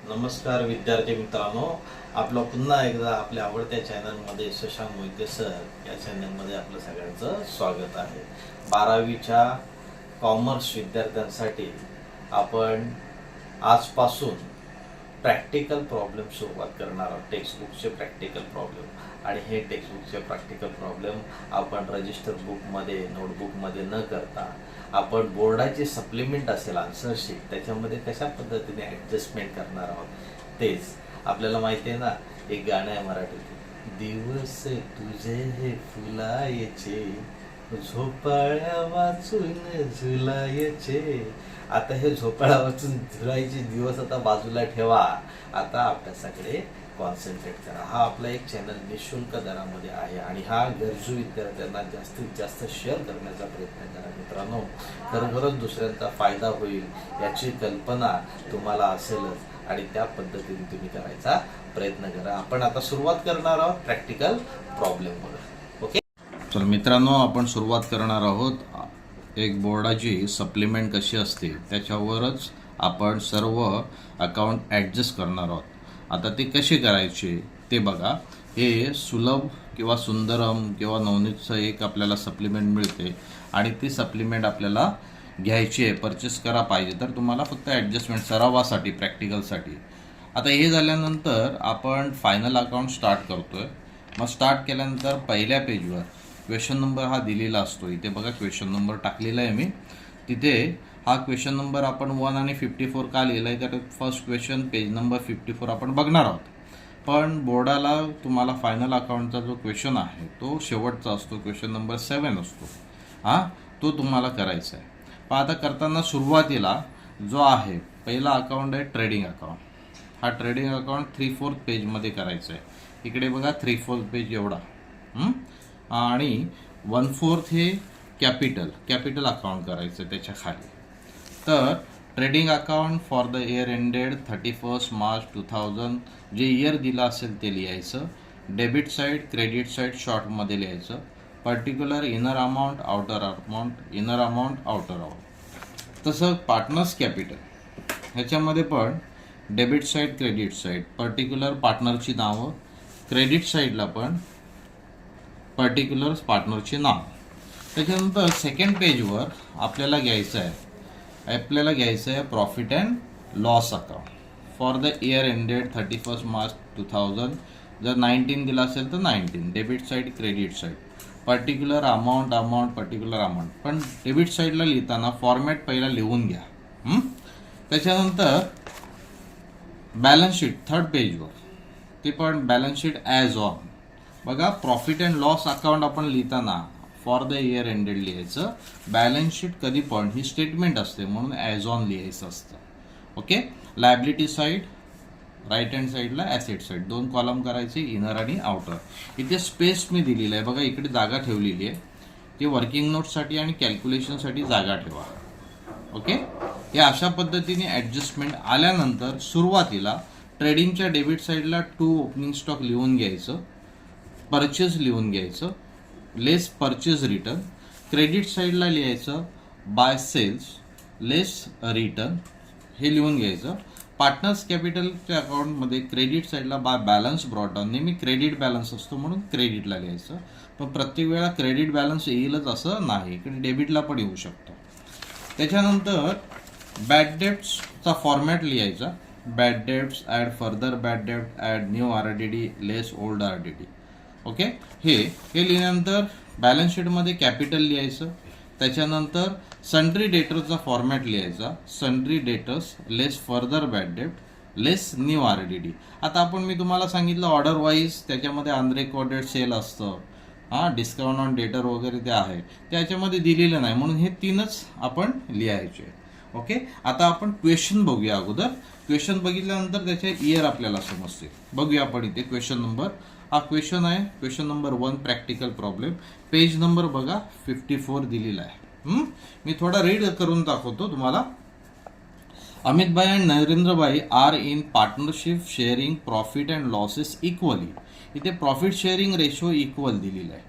नमस्कार विद्यार्थी मित्रांनो, आपलं पुन्हा एकदा आपल्या आवडत्या चॅनलमध्ये शशांक मोहिते सर या चॅनलमध्ये आपलं सगळ्यांचं स्वागत आहे. 12वीच्या कॉमर्स विद्यार्थ्यांसाठी आपण आजपासून प्रॅक्टिकल प्रॉब्लेम सुरुवात करणार आहोत. टेक्स्टबुकचे प्रॅक्टिकल प्रॉब्लेम आणि हे टेक्स्टबुकचे प्रॅक्टिकल प्रॉब्लेम आपण रजिस्टर बुकमध्ये नोटबुकमध्ये न करता आपण बोर्डाची सप्लिमेंट असेल आन्सर शीट त्याच्यामध्ये कशा पद्धतीने ॲडजस्टमेंट करणार आहोत तेच. आपल्याला माहिती आहे ना, एक गाणं आहे मराठीत, दिवस तुझे हे फुलायचे झोपाळ्या वाचून झुलायचे. आता हे झोपाळ्या वाचून झुलायचे दिवस आता बाजूला ठेवा, आता अभ्यासाकडे कॉन्सन्ट्रेट करा. हा आपला एक चॅनल निशुल्क दरामध्ये आहे आणि हा गरजू विद्यार्थ्यांना जास्तीत जास्त शेअर करण्याचा प्रयत्न करा मित्रांनो. खरोखरच दुसऱ्यांचा फायदा होईल याची कल्पना तुम्हाला असेलच आणि त्या पद्धतीने तुम्ही करायचा प्रयत्न करा. आपण आता सुरुवात करणार आहोत प्रॅक्टिकल प्रॉब्लेमवर. ओके, चल मित्रांनो, आपण सुरुवात करणार आहोत एक बोर्डाची सप्लिमेंट कशी असते त्याच्यावरच आपण सर्व अकाउंट ॲडजस्ट करणार आहोत. आता ते कसे करायचे ते बघा. हे सुलभ किंवा सुंदरम किंवा नवनीतचं एक आपल्याला सप्लिमेंट मिळते आणि ती सप्लिमेंट आपल्याला घ्यायची आहे, परचेस करा पाहिजे तर तुम्हाला फक्त ॲडजस्टमेंट सरावासाठी प्रॅक्टिकलसाठी. आता हे झाल्यानंतर आपण फायनल अकाउंट स्टार्ट करतोय. मग स्टार्ट केल्यानंतर पहिल्या पेजवर क्वेश्चन नंबर हा दिलेला असतो. इथे बघा क्वेश्चन नंबर टाकलेला आहे मी. तिथे हा क्वेश्चन नंबर आपण 1 आणि 54 का लिहिला आहे तर फर्स्ट क्वेश्चन पेज नंबर 54 आपण बघणार आहोत. पण बोर्डाला तुम्हाला फायनल अकाउंटचा जो क्वेश्चन आहे तो शेवटचा असतो, क्वेश्चन नंबर 7 असतो. तो तुम्हाला करायचा आहे. पण आता करताना सुरुवातीला जो आहे पहिला अकाउंट आहे ट्रेडिंग अकाउंट. हा ट्रेडिंग अकाउंट 3/4 पेजमध्ये करायचा आहे. इकडे बघा 3/4 पेज एवढा आणि 1/4 हे कॅपिटल अकाउंट करायचं आहे त्याच्या खाली. तर trading account for the year ended 31 March 2000 जे इयर दिलं असेल ते लिहायचं. डेबिट साईड क्रेडिट साईड शॉर्टमध्ये लिहायचं. Particular inner amount outer amount. तसं पार्टनर्स कॅपिटल ह्याच्यामध्ये पण debit side credit side particular पार्टनरची नावं, क्रेडिट साईडला पण पर्टिक्युलर पार्टनरची नाव. त्याच्यानंतर सेकंड पेजवर आपल्याला घ्यायचं आहे profit and loss account for the year ended 31 March 2000. जर 19 दिला असेल तर 19 debit side credit side particular amount particular amount. पण डेबिट साईडला लिहिताना फॉर्मॅट पहिला लिहून घ्या. त्याच्यानंतर बॅलन्स शीट थर्ड पेजवर ते पण बॅलन्स शीट ॲज ऑन. बघा प्रॉफिट अँड लॉस अकाउंट आपण लिहिताना फॉर द इयर एंडेड लिहायचं. बॅलन्स शीट कधी पण ही स्टेटमेंट असते म्हणून ॲज ऑन लिहायचं असतं. Okay. Liability side right hand साईडला ॲसेट साईड 2 कॉलम करायचे, इनर आणि आउटर. इथे स्पेस मी दिलेला आहे बघा, इकडे जागा ठेवलेली आहे. ती वर्किंग नोटसाठी आणि कॅल्क्युलेशनसाठी जागा ठेवा. ओके. हे अशा पद्धतीने ॲडजस्टमेंट आल्यानंतर सुरुवातीला ट्रेडिंगच्या डेबिट साईडला 2 ओपनिंग स्टॉक लिहून घ्यायचं, परचेस लिहून घ्यायचं, लेस परचेस रिटर्न. क्रेडिट साईडला लिहायचं बाय सेल्स लेस रिटर्न हे लिहून घ्यायचं. पार्टनर्स कॅपिटलच्या अकाउंटमध्ये क्रेडिट साईडला बाय बॅलन्स ब्रॉट डाऊन, नेहमी क्रेडिट बॅलन्स असतो म्हणून क्रेडिटला लिहायचं. पण प्रत्येक वेळा क्रेडिट बॅलन्स येईलच असं नाही, इकडे डेबिटला पण येऊ शकतो. त्याच्यानंतर बॅड डेब्ट्सचा फॉर्मॅट लिहायचा. Bad debts add further bad डेब्ट add new RDD less old RDD. Okay. हे लिहिल्यानंतर बॅलन्स शीटमध्ये कॅपिटल लिहायचं. त्याच्यानंतर सन्ड्री डेटर्सचा फॉर्मॅट लिहायचा. Sundry debtors less further bad डेब्ट लेस न्यू RDD. आता मी तुम्हाला सांगितलं ऑर्डर वाईज त्याच्यामध्ये अनरेकॉर्डेड सेल असतं, डिस्काउंट ऑन डेटर वगैरे ते आहे, त्याच्यामध्ये दिलेलं नाही म्हणून हे 3च आपण लिहायचे. ओके. आता आपण क्वेश्चन बघूया. अगोदर क्वेश्चन बघितल्यानंतर त्याचे इयर आपल्याला समजते. बघूया आपण इथे क्वेश्चन नंबर. हा क्वेश्चन आहे question number 1 practical problem. Page number बघा 54 दिलेला आहे. मी थोडा रीड करून दाखवतो तुम्हाला. Amitbhai and Narendrabhai are in partnership sharing profit and losses equally. इथे प्रॉफिट शेअरिंग रेशो इक्वल दिलेला आहे.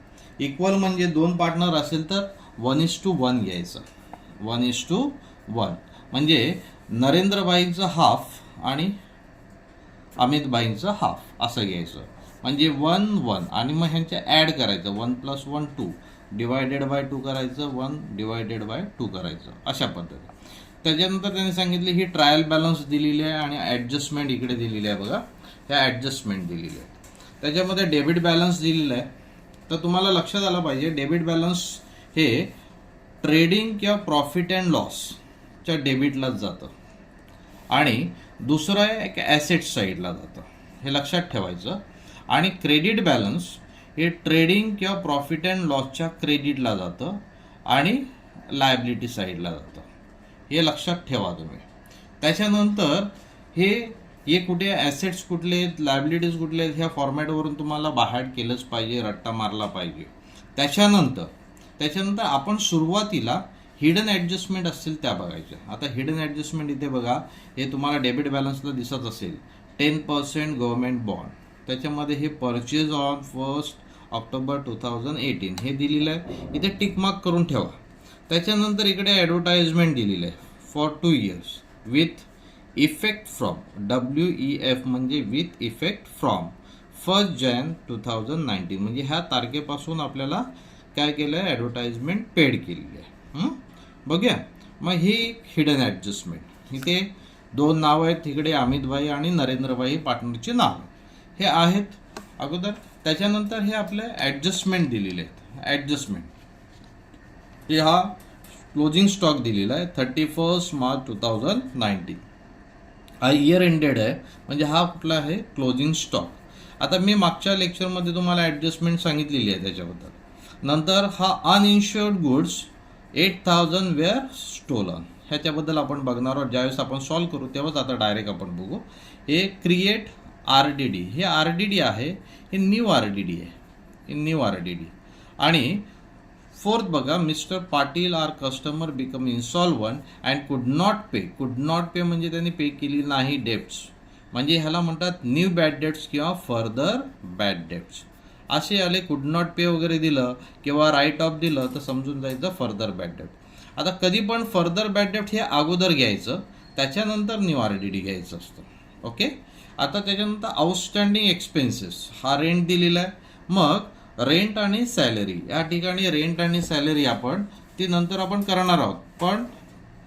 इक्वल म्हणजे 2 पार्टनर असेल तर 1:1 घ्यायचं. 1:1 म्हणजे नरेंद्रभाईंचं हाफ आणि अमितभाईंचं हाफ असं घ्यायचं. म्हणजे 1 1 आणि मग ह्यांच्या ॲड करायचं 1 + 1 2 डिवायडेड बाय 2 करायचं 1 डिवायडेड बाय 2 करायचं अशा पद्धतीने. त्याच्यानंतर त्यांनी सांगितले ही ट्रायल बॅलन्स दिलेली आहे आणि ॲडजस्टमेंट इकडे दिलेली आहे बघा, ह्या ॲडजस्टमेंट दिलेली आहे. त्याच्यामध्ये डेबिट बॅलन्स दिलेलं आहे. तर तुम्हाला लक्षात आलं पाहिजे डेबिट बॅलन्स हे ट्रेडिंग किंवा प्रॉफिट अँड लॉसच्या डेबिटलाच जातं आणि दुसरं आहे एक ॲसेट साईडला जातं, हे लक्षात ठेवायचं. आणि क्रेडिट बॅलन्स हे ट्रेडिंग किंवा प्रॉफिट अँड लॉसच्या क्रेडिटला जातं आणि लायबिलिटी साईडला जातं, हे लक्षात ठेवा तुम्ही. त्याच्यानंतर हे कुठे ॲसेट्स कुठले आहेत, लायबिलिटीज कुठले आहेत, ह्या फॉर्मॅटवरून तुम्हाला बाहेर केलंच पाहिजे, रट्टा मारला पाहिजे. त्याच्यानंतर आपण सुरुवातीला हिडन ॲडजस्टमेंट असतील त्या बघायच्या. आता हिडन ॲडजस्टमेंट इथे बघा, हे तुम्हाला डेबिट बॅलन्सला दिसत असेल 10% गव्हर्नमेंट बॉन्ड. त्याच्यामध्ये हे परचेज ऑन 1 ऑक्टोबर 2018 हे दिलेलं आहे, इथे टिकमार्क करून ठेवा. त्याच्यानंतर इकडे ॲडव्हर्टाइजमेंट दिलेलं आहे for 2 years with effect from WEF म्हणजे विथ इफेक्ट फ्रॉम 1 Jan 2019 म्हणजे ह्या तारखेपासून आपल्याला काय केलं आहे, ॲडव्हर्टाइजमेंट पेड केलेली आहे. बघूया मग ही हिडन ॲडजस्टमेंट. इथे 2 नावं आहेत, तिकडे अमितभाई आणि नरेंद्रभाई पार्टनरची नावं हे आहेत अगोदर. त्याच्यानंतर हे आपले ॲडजस्टमेंट दिलेले आहेत. ॲडजस्टमेंट हे हा क्लोजिंग स्टॉक दिलेला आहे 31 मार्च 2019. हा इयर एंडेड आहे म्हणजे हा कुठला आहे, क्लोजिंग स्टॉक. आता मी मागच्या लेक्चरमध्ये तुम्हाला ॲडजस्टमेंट सांगितलेली आहे त्याच्याबद्दल. नंतर हा अनइन्शुअर्ड गुड्स 8,000 वेअर स्टोलन, ह्याच्याबद्दल आपण बघणार आहोत ज्यावेळेस आपण सॉल्व करू तेव्हाच. आता डायरेक्ट आपण बघू. हे क्रिएट RDD, हे RDD आहे, हे न्यू RDD आहे, हे न्यू RDD. आणि 4th बघा, Mister Patil our customer become insolvent and could not pay म्हणजे त्यांनी पे केली नाही डेब्ट्स, म्हणजे ह्याला म्हणतात न्यू बॅड डेब्ट्स किंवा फर्दर बॅड डेब्ट्स. असे आले कुड नॉट पे वगैरे दिलं किंवा राईट ऑफ दिलं तर समजून जायचं फर्दर बॅड डेब्ट. आता कधी पण फर्दर बॅड डेब्ट हे अगोदर घ्यायचं, त्याच्यानंतर न्यू RDD घ्यायचं असतं. ओके. आता त्याच्यानंतर आउटस्टँडिंग एक्सपेन्सेस हा रेंट दिलेला आहे. मग रेंट आणि सॅलरी, या ठिकाणी रेंट आणि सॅलरी ती नंतर आपण करणार आहोत, पण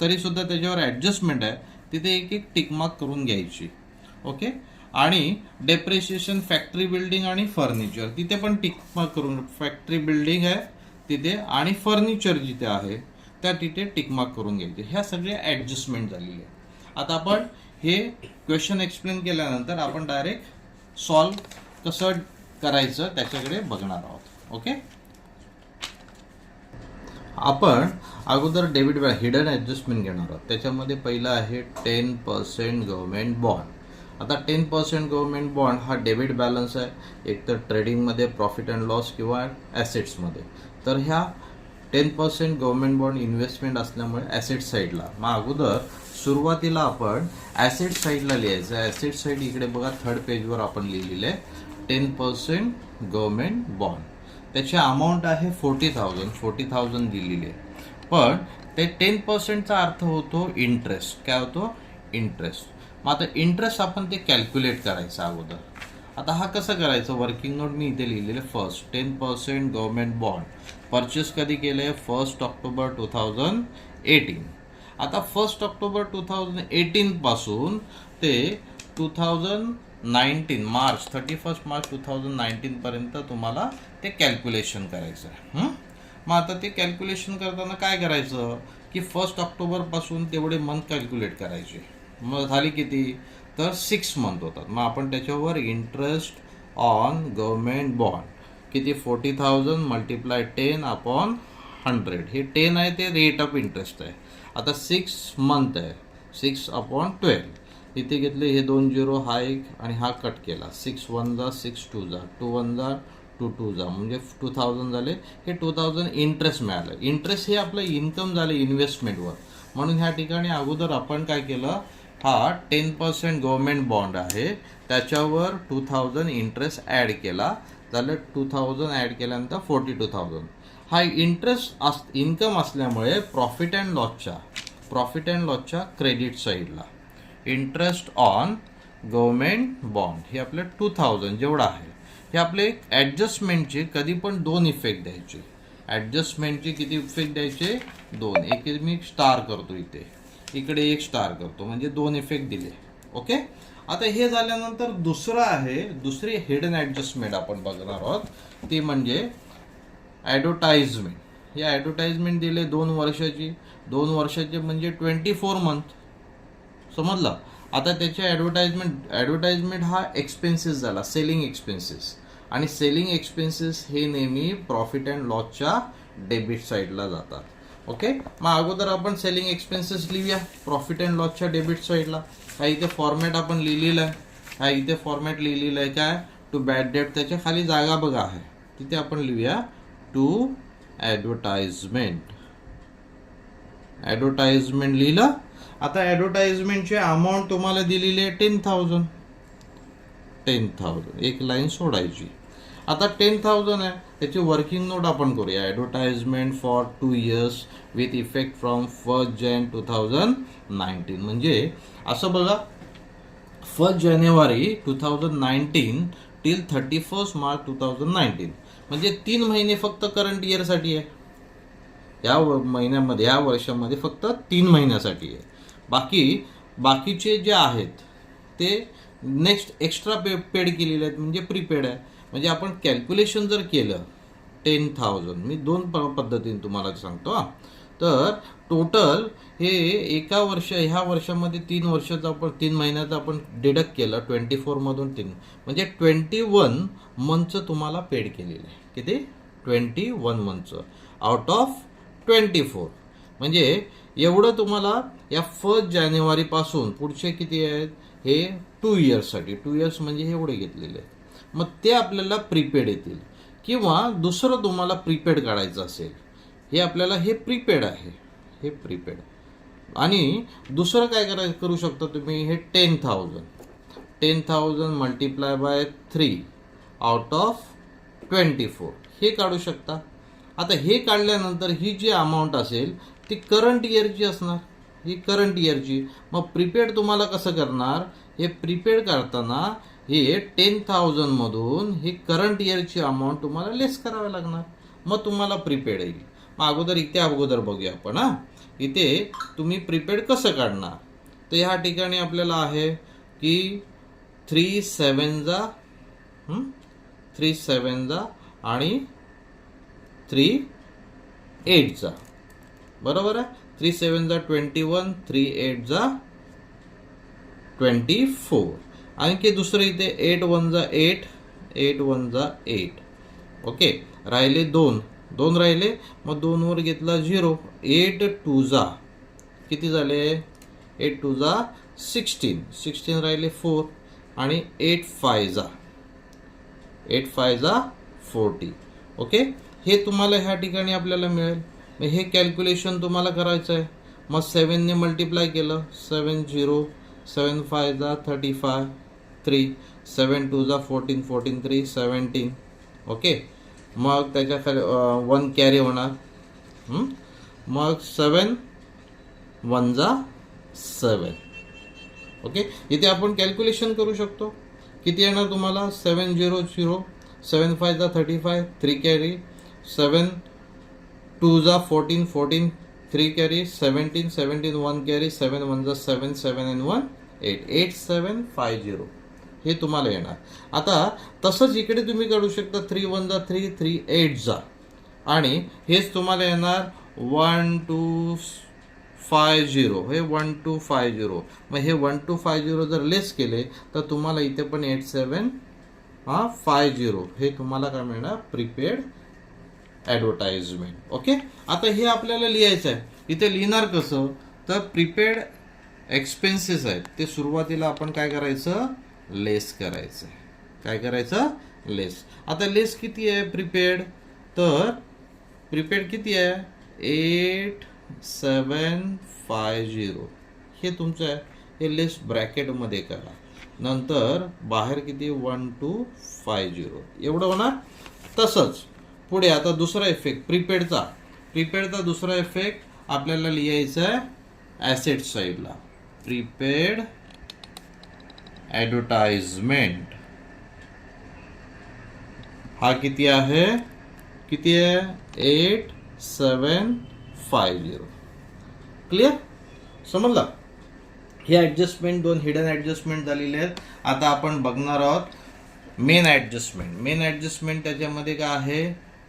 तरीसुद्धा त्याच्यावर ॲडजस्टमेंट आहे, तिथे एक एक टिकमार्क करून घ्यायची. ओके. आणि डेप्रिशिएशन फॅक्टरी बिल्डिंग आणि फर्निचर तिथे पण टिकमार्क करून, फॅक्टरी बिल्डिंग आहे तिथे आणि फर्निचर जिथे आहे त्या तिथे टिकमार्क करून घ्यायचे. ह्या सगळ्या ॲडजस्टमेंट झालेली आहे. आता आपण हे क्वेश्चन एक्सप्लेन केल्यानंतर आपण डायरेक्ट सॉल्व कसं करायचं त्याच्याकडे बघणार आहोत. ओके. आपण अगोदर डेबिट हिडन ॲडजस्टमेंट घेणार आहोत. त्याच्यामध्ये पहिलं आहे 10% गव्हर्नमेंट बॉन्ड. आता 10% गव्हर्नमेंट बॉन्ड हा डेबिट बॅलन्स आहे, एकतर ट्रेडिंगमध्ये, प्रॉफिट अँड लॉस किंवा ॲसेट्समध्ये. तर ह्या 10% गव्हर्नमेंट बॉन्ड इन्व्हेस्टमेंट असल्यामुळे ॲसेट साईडला, मग अगोदर सुरुवातीला आपण ॲसेट साईडला लिहायचं. ॲसेट साईड इकडे बघा 3rd पेजवर आपण लिहिलेलं आहे 10% गव्हर्नमेंट बॉन्ड. त्याची अमाऊंट आहे 40,000 दिलेली आहे. पण ते 10%चा अर्थ होतो इंटरेस्ट. काय होतो? इंटरेस्ट. मग आता इंटरेस्ट आपण ते कॅल्क्युलेट करायचं अगोदर. आता हा कसं करायचं, वर्किंग नोट मी इथे लिहिलेले. फर्स्ट 10% गव्हर्नमेंट बॉन्ड परचेस कधी केलं आहे, 1 ऑक्टोबर 2018. आता 1 ऑक्टोबर 2018 पासून ते 2019 मार्च 31 मार्च 2019 पर्यंत तुम्हाला ते कॅल्क्युलेशन करायचं आहे. मग आता ते कॅल्क्युलेशन करताना काय करायचं की 1 ऑक्टोबर पासून तेवढे मंथ कॅल्क्युलेट करायचे. मग झाली किती, तर 6 मंथ होतात. मग आपण त्याच्यावर इंटरेस्ट ऑन गव्हर्नमेंट बॉन्ड किती, 40,000 मल्टिप्लाय 10/100. हे 10 आहे ते रेट ऑफ इंटरेस्ट आहे. आता 6 मंथ आहे, 6/12. इथे घेतले हे 2 0, हा एक आणि हा कट केला. 6 1 जा 6 2 जा 2 1 जा 2 2 जा म्हणजे 2,000 झाले. हे 2,000 इंटरेस्ट मिळालं. इंटरेस्ट हे आपलं इन्कम झालं इन्व्हेस्टमेंटवर. म्हणून ह्या ठिकाणी अगोदर आपण काय केलं, हा 10% गव्हर्नमेंट बॉन्ड आहे त्याच्यावर 2,000 इंटरेस्ट ॲड केला. झालं 2,000 ॲड केल्यानंतर 42,000. हा इंटरेस्ट इन्कम असल्यामुळे प्रॉफिट अँड लॉसच्या क्रेडिट साईडला इंटरेस्ट ऑन गव्हर्नमेंट बॉन्ड हे आपलं 2000 जेवढं आहे. हे आपले ॲडजस्टमेंटचे कधी पण 2 इफेक्ट द्यायचे. ॲडजस्टमेंटचे किती इफेक्ट द्यायचे? 2. एक मी स्टार करतो इथे, इकडे एक स्टार करतो, म्हणजे 2 इफेक्ट दिले. ओके. आता हे झाल्यानंतर दुसरं आहे, दुसरी हिडन ॲडजस्टमेंट आपण बघणार आहोत, ती म्हणजे ॲडव्हर्टाइजमेंट. हे ॲडव्हर्टाइजमेंट दिले 2 वर्षाची. 2 वर्षाचे म्हणजे 24 मंथ. समजलं. आता त्याचे ॲडव्हर्टाइजमेंट हा एक्सपेन्सेस झाला, सेलिंग एक्सपेन्सेस. आणि सेलिंग एक्सपेन्सेस हे नेहमी प्रॉफिट अँड लॉसच्या डेबिट साईडला जातात. ओके. मग अगोदर आपण सेलिंग एक्सपेन्सेस लिहूया प्रॉफिट अँड लॉसच्या डेबिट साईडला. हा इथे फॉर्मॅट आपण लिहिलेला आहे. हा इथे फॉर्मॅट लिहिलेला आहे काय? To bad debt. त्याच्या खाली जागा बघा आहे, तिथे आपण लिहूया टू ॲडव्हर्टाइजमेंट. ॲडव्हर्टाइजमेंट लिहिलं. आता ॲडव्हर्टाइजमेंटची अमाऊंट तुम्हाला दिलेली आहे 10,000. 10,000 एक लाईन सोडायची. आता 10,000 आहे, त्याची वर्किंग नोट आपण करूया. Advertisement for 2 years with effect from 1 January 2019. म्हणजे असं बघा, 1 January 2019 टिल 31 March 2019, म्हणजे 3 महिने फक्त करंट इयरसाठी आहे. या महिन्यामध्ये, या वर्षामध्ये फक्त 3 महिन्यासाठी आहे. बाकीचे जे आहेत ते नेक्स्ट एक्स्ट्रा पेड केलेले आहेत, म्हणजे प्रीपेड आहे. म्हणजे आपण कॅल्क्युलेशन जर केलं 10,000, मी 2 पद्धतीने तुम्हाला सांगतो हा. तर टोटल हे ह्या वर्षामध्ये 3 वर्षाचं आपण 3 महिन्याचं आपण डिडक्ट केलं 24 मधून 3, म्हणजे 21 मंथचं तुम्हाला पेड केलेलं आहे. किती? 21 मंथचं आउट ऑफ 24. म्हणजे एवढं तुम्हाला या 1 जानेवारी पासून पुढचे किती आहेत? हे 2 yearsसाठी. 2 years म्हणजे एवढे घेतलेले आहेत. मग ते आपल्याला प्रीपेड येतील. किंवा दुसरं तुम्हाला प्रीपेड काढायचं असेल, हे आपल्याला हे प्रीपेड आहे, हे प्रीपेड. आणि दुसरं काय करू शकता तुम्ही? हे 10,000 मल्टिप्लाय बाय 3 आउट ऑफ 24 हे काढू शकता. आता हे काढल्यानंतर ही जी अमाऊंट असेल ती करंट इयरची असणार, ही करंट इयरची. मग प्रीपेड तुम्हाला कसं करणार? हे प्रीपेड करताना हे 10,000 मधून ही करंट इयरची अमाऊंट तुम्हाला लेस करावी लागणार, मग तुम्हाला प्रीपेड येईल. मग अगोदर बघूया आपण. इथे तुम्ही प्रीपेड कसं काढणार? तर ह्या ठिकाणी आपल्याला आहे की 3 7 आणि 3 8 बरोबर आहे. 3 7 21, 3 8 24. आणखी दुसरं इथे 8 1 8, 8 1 8. ओके. राहिले 2 राहिले. मग 2 वर घेतला 0. 8 2 किती झाले? 8 2 16 राहिले 4. आणि 8 5 40. ओके. हे तुम्हाला ह्या ठिकाणी आपल्याला मिळेल. मग हे कॅल्क्युलेशन तुम्हाला करायचं आहे. मग 7 ने मल्टिप्लाय केलं, 7 0, 7 5 35, 3, 7 2 14, 14 3 17. ओके. मग त्याच्या खाली 1 कॅरी होणार. मग 7 1 7. ओके. इथे आपण कॅल्क्युलेशन करू शकतो. किती येणार तुम्हाला? 7 0 0, 7 5 35, 3 कॅरी, 7 2 14 14, 3 कॅरी, 17 17, 1 कॅरी, 7 1 7, 7 and 1 8, 8 7 5 0 हे तुम्हाला येणार. आता तसंच इकडे तुम्ही काढू शकता 3 1 3, 3 8 आणि हेच तुम्हाला येणार 1 2 5 0. हे 1 2 5 0. मग हे 1 2 5 0 जर लेस केले तर तुम्हाला इथे पण 8 7 5 0 हे तुम्हाला काय मिळणार? Prepaid advertisement. ओके. आता हे आपल्याला लिहायचं आहे. इथे लिहिणार कसं? तर प्रीपेड एक्सपेन्सेस आहेत ते सुरुवातीला आपण काय करायचं? लेस करायचं. काय करायचं? लेस. आता लेस किती आहे प्रीपेड? तर प्रीपेड किती आहे? 8 7 5 0 हे तुमचं आहे. हे लेस ब्रॅकेटमध्ये करा. नंतर बाहेर किती? 1 2 5 0 एवढं होणार. तसंच पुढे आता दुसरा इफेक्ट प्रीपेडचा दुसरा इफेक्ट आपल्याला लिहायचा आहे ॲसेट साईडला. प्रीपेड ॲडव्हर्टाइजमेंट हा किती आहे 8750. क्लिअर, समजला? हे ॲडजस्टमेंट, दोन हिडन ॲडजस्टमेंट झालेले आहेत. आता आपण बघणार आहोत मेन ॲडजस्टमेंट. मेन ॲडजस्टमेंट त्याच्यामध्ये काय आहे,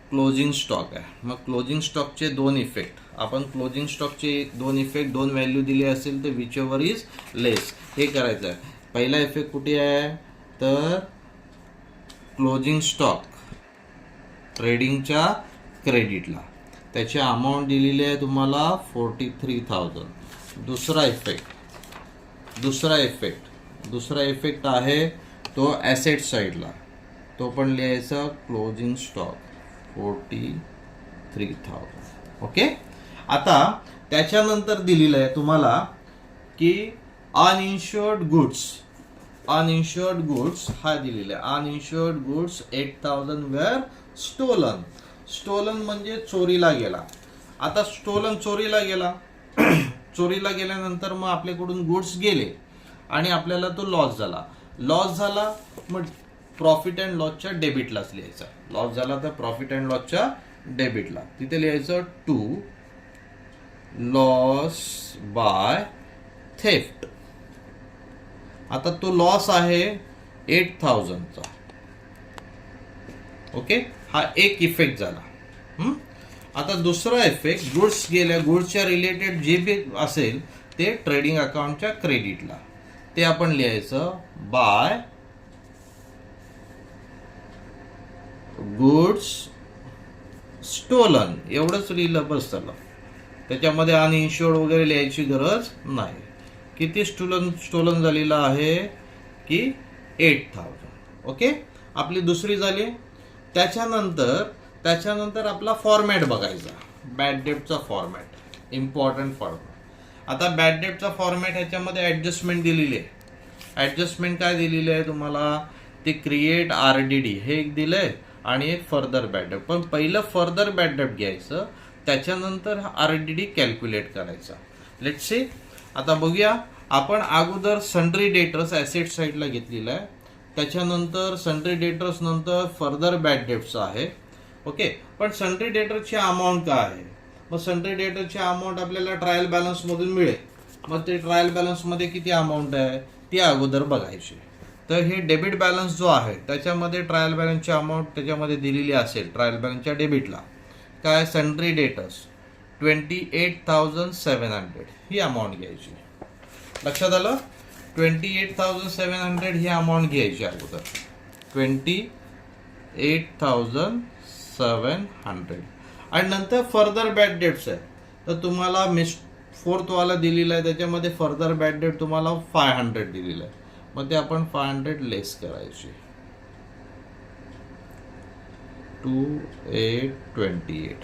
क्लोजिंग स्टॉक आहे. मग क्लोजिंग स्टॉकचे दोन इफेक्ट, आपण क्लोजिंग स्टॉकचे दोन इफेक्ट, दोन व्हॅल्यू दिली असेल तर विच एव्हर इज लेस हे करायचं आहे. पहिला इफेक्ट कुठे आहे तर क्लोजिंग स्टॉक ट्रेडिंगच्या क्रेडिटला, त्याची अमाऊंट दिलेली आहे तुम्हाला 43,000. दुसरा इफेक्ट आहे तो ॲसेट साईडला, तो पण लिहायचा क्लोजिंग स्टॉक 43,000. ओके. आता त्याच्यानंतर दिलेलं आहे तुम्हाला की अनइन्शुअर्ड गुड्स हा दिलेला आहे. अनइन्शुअर्ड गुड्स 8,000 वेअर स्टोलन म्हणजे चोरीला गेला. आता चोरीला गेला चोरीला गेल्यानंतर मग आपल्याकडून गुड्स गेले आणि आपल्याला तो लॉस झाला. मग प्रॉफिट अँड लॉसच्या डेबिटलाच लिहायचा. लॉस झाला तर प्रॉफिट अँड लॉसच्या डेबिटला, तिथे लिहायचं टू लॉस बाय थेफ्ट. आता तो लॉस आहे 8,000चा. ओके, हा एक इफेक्ट झाला. आता दुसरा इफेक्ट, गुड्सच्या रिलेटेड जे बी असेल ते ट्रेडिंग अकाउंटच्या क्रेडिटला, ते आपण लिहायचं बाय गुड्स स्टोलन. एवढंच लिहिलं बस झालं. त्याच्यामध्ये अनइन्शुअर्ड वगैरे लिहायची गरज नाही. किती स्टोलन झालेला आहे की 8,000. ओके, आपली दुसरी झाली. त्याच्यानंतर आपला फॉर्मॅट बघायचा, बॅड डेटचा फॉर्मॅट, इम्पॉर्टंट फॉर्मॅट. आता बॅड डेटचा फॉर्मॅट ह्याच्यामध्ये ॲडजस्टमेंट दिलेली आहे. ॲडजस्टमेंट काय दिलेली आहे तुम्हाला, ते क्रिएट RDD हे एक दिलंय आणि एक फर्दर बॅड डेट. पण पहिलं फर्दर बॅड डेट घ्यायचं, त्याच्यानंतर RDD कॅल्क्युलेट करायचा. Let's see. आता बघूया, आपण अगोदर सन्ड्री डेटर्स ॲसेट साईडला घेतलेला आहे, त्याच्यानंतर सन्ड्री डेटर्स नंतर फर्दर बॅड डेट्सचं आहे. ओके, पण सन्ड्री डेटरची अमाऊंट काय आहे, मग सन्ड्री डेटरची अमाऊंट आपल्याला ट्रायल बॅलन्समधून मिळेल. मग ते ट्रायल बॅलन्समध्ये किती अमाऊंट आहे ती अगोदर बघायची. तर हे डेबिट बॅलन्स जो आहे त्याच्यामध्ये ट्रायल बॅलन्सची अमाऊंट त्याच्यामध्ये दिलेली असेल, ट्रायल बॅलन्सच्या डेबिटला काय, सन्ड्री डेटर्स 28,700 ही अमाऊंट घ्यायची. लक्षात आलं, 28,700 ही अमाऊंट घ्यायची अगोदर, 28,700. आणि नंतर फर्दर बॅड डेट्स आहे, तर तुम्हाला फोर्थ वाला दिलेला आहे, त्याच्यामध्ये फर्दर बॅड डेट तुम्हाला 500 दिलेलं आहे. मग ते आपण 500 लेस करायचे, 2828.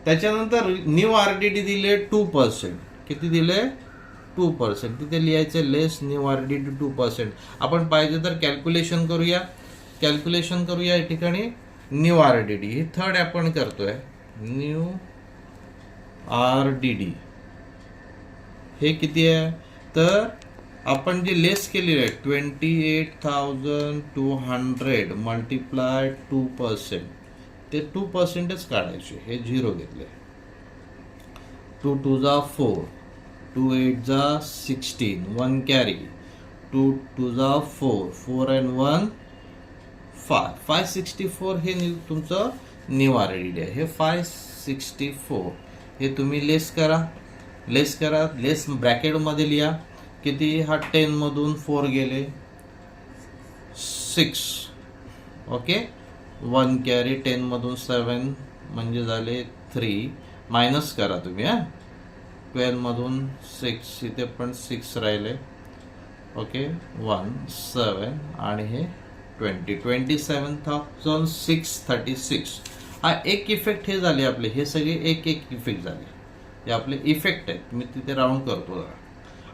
त्याच्यानंतर न्यू RDD दिले 2%. किती दिले 2%. तिथे लिहायचे लेस न्यू RDD 2%. आपण पाहिजे तर कॅल्क्युलेशन करूया या ठिकाणी. न्यू RDD ही थर्ड आपण करतोय. न्यू RDD हे किती आहे तर आपण जे लेस केलेले आहे 28,200 मल्टिप्लाय 2%, ते 2%च काढायचे. हे 0 घेतले. 2 2 जा 4, 2 8 जा 16, 1 कॅरी, 2 2 जा 4, 4 and 1 5, 564 हे तुमचं न्यू RDD आहे. हे 564 हे तुम्ही लेस करा. लेस ब्रॅकेटमध्ये लिहा. किती, हा 10 मधून 4 गेले 6. ओके, 1 कॅरी, 10 मधून 7 म्हणजे झाले 3. मायनस करा तुम्ही. 12 मधून 6, इथे पण 6 राहिले. ओके, 1 7 आणि हे 27,636. हा एक इफेक्ट हे झाले आपले. हे सगळे एक इफेक्ट झाले. हे आपले इफेक्ट आहेत. मी तिथे राऊंड करतो.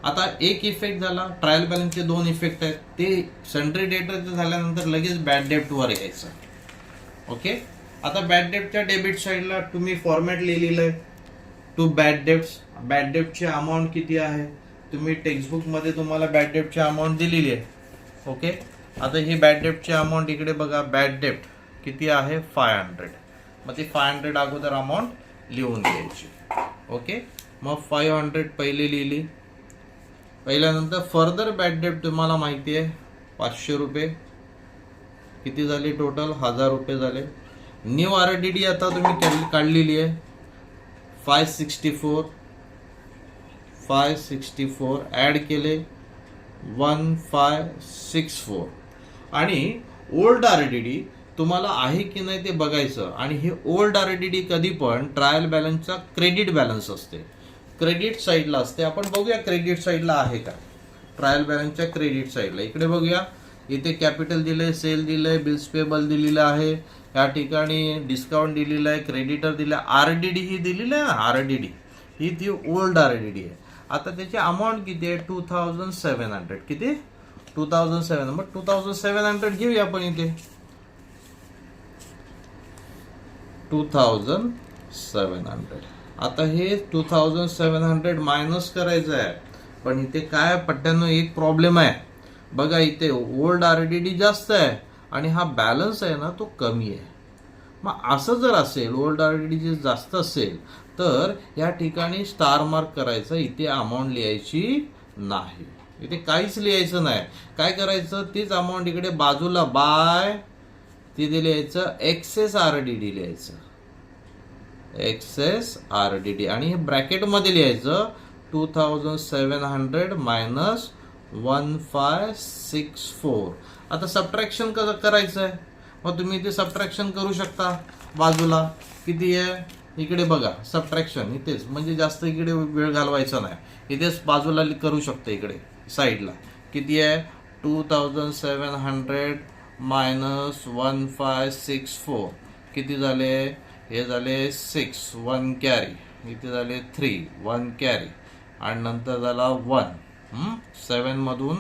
आता एक इफेक्ट झाला. ट्रायल बॅलन्सचे 2 इफेक्ट आहेत. ते सन्ड्री डेटरचं झाल्यानंतर लगेच बॅड डेप्टवर यायचं. ओके, आता बॅड डेप्टच्या डेबिट साईडला तुम्ही फॉर्मॅट लिहिलेलं आहे टू बॅड डेप्ट्स. बॅड डेप्टची अमाऊंट किती आहे, तुम्ही टेक्स्टबुकमध्ये तुम्हाला बॅड डेप्टची अमाऊंट दिलेली आहे. ओके. आता ही बॅड डेप्टची अमाऊंट इकडे बघा, बॅड डेप्ट किती आहे 500. मग ती 500 अगोदर अमाऊंट लिहून घ्यायची. ओके. मग 500 पहिले लिहिली. पहिल्यानंतर फर्दर बॅड डेप्ट तुम्हाला माहिती आहे 500 रुपये. किती झाले टोटल? 1000 रुपये झाले. न्यू RDD आता तुम्ही काढलेली आहे 564 ॲड केले 1564. आणि ओल्ड RDD तुम्हाला आहे की नाही ते बघायचं. आणि हे ओल्ड RDD कधी पण ट्रायल बॅलन्सचा क्रेडिट बॅलन्स असते, क्रेडिट साईडला असते. आपण बघूया क्रेडिट साईडला आहे का. ट्रायल बॅलन्सच्या क्रेडिट साईडला इकडे बघूया. इथे कॅपिटल दिलंय, सेल दिलंय, बिल्स पेबल दिलेलं आहे, या ठिकाणी डिस्काउंट दिलेलं आहे, क्रेडिटर दिलं, RDD ही दिलेलं आहे ना. RDD ही ती ओल्ड RDD आहे. आता त्याची अमाऊंट किती आहे? 2700. किती? 2700. मग 2700 घेऊया आपण इथे 2700. आता हे 2700 मायनस करायचं आहे. पण इथे काय पट्ट्यानं एक प्रॉब्लेम आहे बघा. इथे ओल्ड RDD जास्त आहे आणि हा बॅलन्स आहे ना तो कमी आहे. मग असं जर असेल, ओल्ड RDD जे जास्त असेल तर या ठिकाणी स्टार मार्क करायचं, इथे अमाऊंट लिहायची नाही, इथे काहीच लिहायचं नाही. काय करायचं? तीच अमाऊंट इकडे बाजूला बाय तिथे लिहायचं, एक्सेस RDD लिहायचं, एक्सेस RDD. आणि हे ब्रॅकेटमध्ये लिहायचं 2700 मायनस 1564. आता सबट्रॅक्शन कसं करायचं आहे? मग तुम्ही इथे सबट्रॅक्शन करू शकता. बाजूला किती आहे इकडे बघा, सबट्रॅक्शन इथेच, म्हणजे जास्त इकडे वेळ घालवायचा नाही, इथेच बाजूला करू शकतो. इकडे साईडला किती आहे? 2700 मायनस 1564 किती झाले? हे झाले 6, 1 कॅरी, इथे झाले 3, 1 कॅरी, आणि नंतर झाला 1. 7 मधून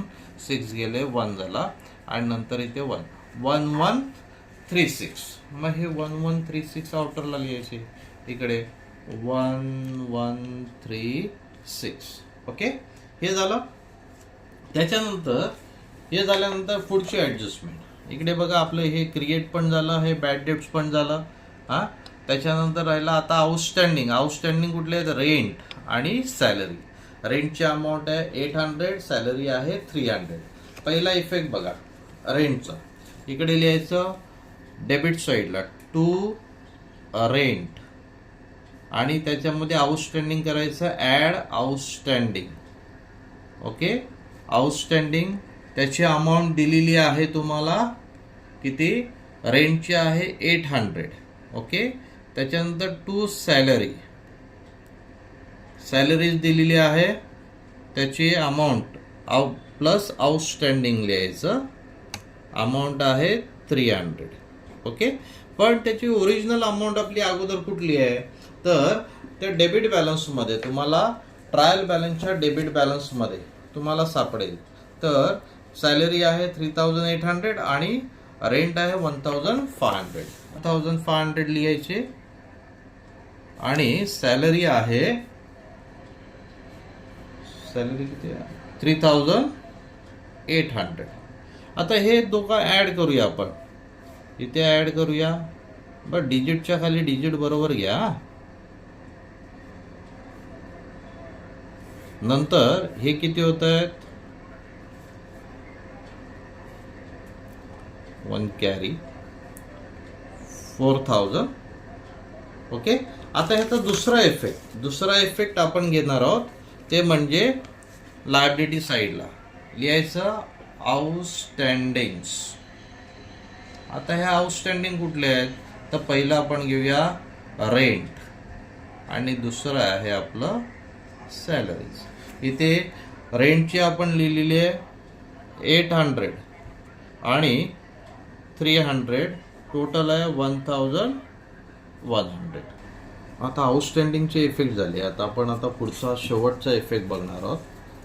6 गेले, 1 झाला, आणि नंतर इथे 1, 1136. मग हे 1136 आउटरला लिहायचे इकडे 1136. ओके. हे झालं. त्याच्यानंतर हे झाल्यानंतर पुढची ॲडजस्टमेंट इकडे बघा. आपलं हे क्रिएट पण झालं, हे बॅड डेप्ट्स पण झालं. त्याच्यानंतर राहिला आता आउटस्टँडिंग कुठले आहेत? रेंट आणि सॅलरी. रेंटची अमाऊंट आहे 800, सॅलरी आहे 300. पहिला इफेक्ट बघा रेंटचा. इकडे लिहायचं डेबिट साईडला टू रेंट, आणि त्याच्यामध्ये आउटस्टँडिंग करायचं ॲड आउटस्टँडिंग. ओके. आउटस्टँडिंग त्याची अमाऊंट दिलेली आहे तुम्हाला किती? रेंटची आहे 800. ओके. त्याच्यानंतर टू सॅलरीज दिलेली आहे, त्याची अमाऊंट प्लस आउटस्टँडिंग लिहायचं, अमाऊंट आहे 300. ओके. पण त्याची ओरिजिनल अमाऊंट आपली अगोदर कुठली आहे? तर त्या डेबिट बॅलन्समध्ये तुम्हाला, ट्रायल बॅलन्सच्या डेबिट बॅलन्समध्ये तुम्हाला सापडेल. तर सॅलरी आहे 3800 आणि रेंट आहे 1500. 1500 लिहायचे, आणि सॅलरी आहे, सॅलरी किती आहे? 3800. आता हे दोघं ॲड करूया आपण, इथे ॲड करूया. बरं, डिजिटच्या खाली डिजिट बरोबर घ्या. नंतर हे किती होत आहेत? 1 कॅरी 4000. ओके. आता ह्याचा दुसरा इफेक्ट आपण घेणार आहोत, ते म्हणजे लायबिलिटी साईडला लिहायचं आउटस्टँडिंग्स. आता ह्या आउटस्टँडिंग कुठले आहेत? तर पहिलं आपण घेऊया रेंट, आणि दुसरं आहे आपलं सॅलरीज. इथे रेंटची आपण लिहिलेली आहे 800 आणि 300, टोटल आहे 1100. आता आउटस्टँडिंगचे इफेक्ट झाले. आता आपण पुढचा शेवटचा इफेक्ट बघणार आहोत,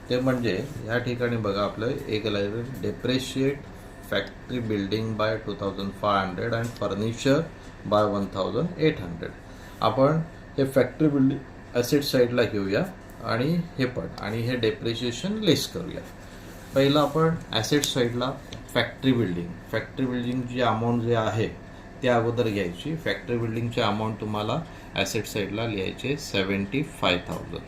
ते म्हणजे या ठिकाणी बघा आपलं एक line depreciate factory building by 2500 and furniture by 1800. आपण हे फॅक्टरी बिल्डिंग ॲसेट साईडला घेऊया, आणि हे पण, आणि हे डेप्रिशिएशन लेस करूया. पहिलं आपण ॲसेट साईडला फॅक्टरी बिल्डिंग जी अमाऊंट जे आहे ते अगोदर घ्यायची. फॅक्टरी बिल्डिंगची अमाऊंट तुम्हाला ॲसेट साईडला लिहायचे 75,000.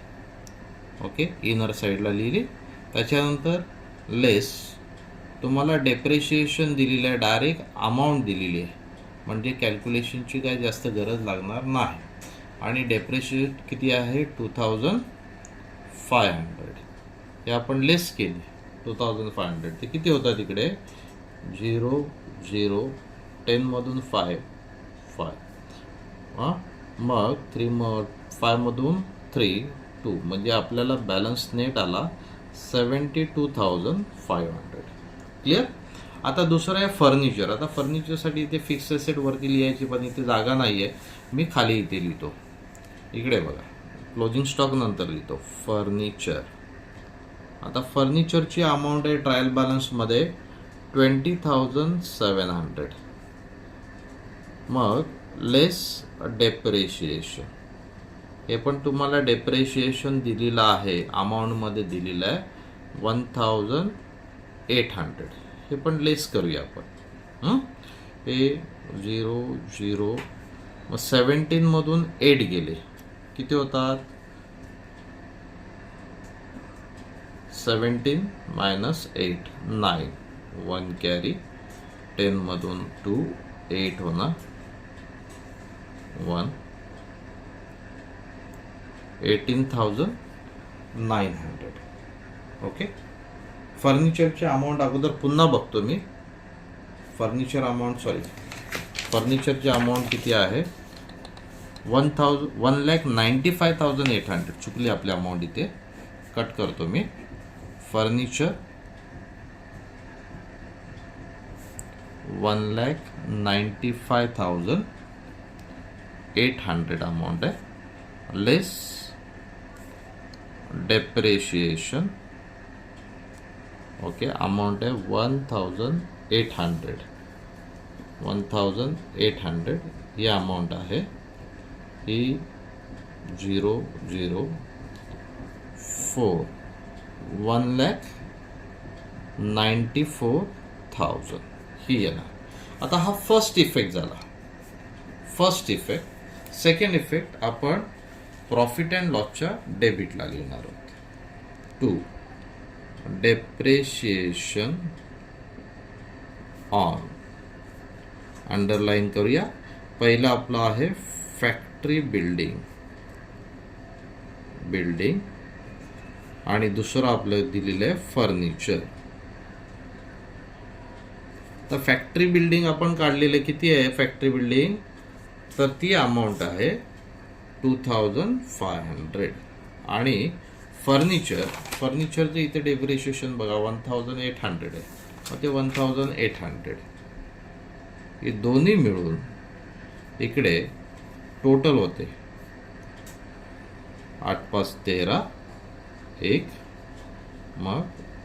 ओके, इनर साईडला लिहिली. त्याच्यानंतर लेस तुम्हाला डेप्रिशिएशन दिलेलं आहे, डायरेक्ट अमाऊंट दिलेली आहे, म्हणजे कॅल्क्युलेशनची काही जास्त गरज लागणार नाही. आणि डेप्रिशिएट किती आहे 2,500. हे आपण लेस केली 2,500. ते किती होतात तिकडे 0 0 10 मधून 5 5 मग 5 मधून 3 2, म्हणजे आपल्याला बॅलन्स नेट आला 72,500. क्लिअर. आता दुसरं आहे फर्निचर. आता फर्निचरसाठी इथे फिक्स असेट वरती लिहायची, पण इथे जागा नाही आहे, मी खाली इथे लिहितो. इकडे बघा, क्लोजिंग स्टॉक नंतर लिहितो फर्निचर. आता फर्निचरची अमाऊंट आहे ट्रायल बॅलन्समध्ये 20,700. मग लेस डेप्रिशिएशन, हे पण तुम्हाला डेप्रिशिएशन दिलेलं आहे, अमाऊंटमध्ये दिलेलं आहे 1,800. हे पण लेस करूया आपण. हे 0 0 मग 17 मधून 8 गेले, किती होतात 17 मायनस 8 9 1 कॅरी. 10 मधून 2 8 होणार 1 18,900. ओके. फर्निचरचे अमाऊंट अगोदर पुन्हा बघतो मी. फर्निचरचे अमाऊंट किती आहे 1,95,800. चुकली आपली अमाऊंट, इथे कट करतो मी. फर्निचर 1,95,800 अमाऊंट आहे. लेस डेप्रिशिएशन, ओके, अमाऊंट आहे 1,800 ही अमाऊंट आहे. ही 0 0 4 1,94,000 ही येणार. आता हा फर्स्ट इफेक्ट झाला. सेकंड इफेक्ट आपण प्रॉफिट अँड लॉसच्या डेबिटला लिहिणार आहोत. 2 डेप्रिशिएशन ऑन, अंडरलाईन करूया. पहिलं आपलं आहे फॅक्टरी बिल्डिंग आणि दुसरं आपलं दिलेलं आहे फर्निचर. तर फॅक्टरी बिल्डिंग आपण काढलेले किती आहे फॅक्टरी बिल्डिंग, तर ती अमाऊंट आहे 2,500. आणि फर्निचरचं इथे डेप्रिशिएशन बघा 1,800 आहे, मग ते 1,800. हे दोन्ही मिळून इकडे टोटल होते 8 5 13 1, मग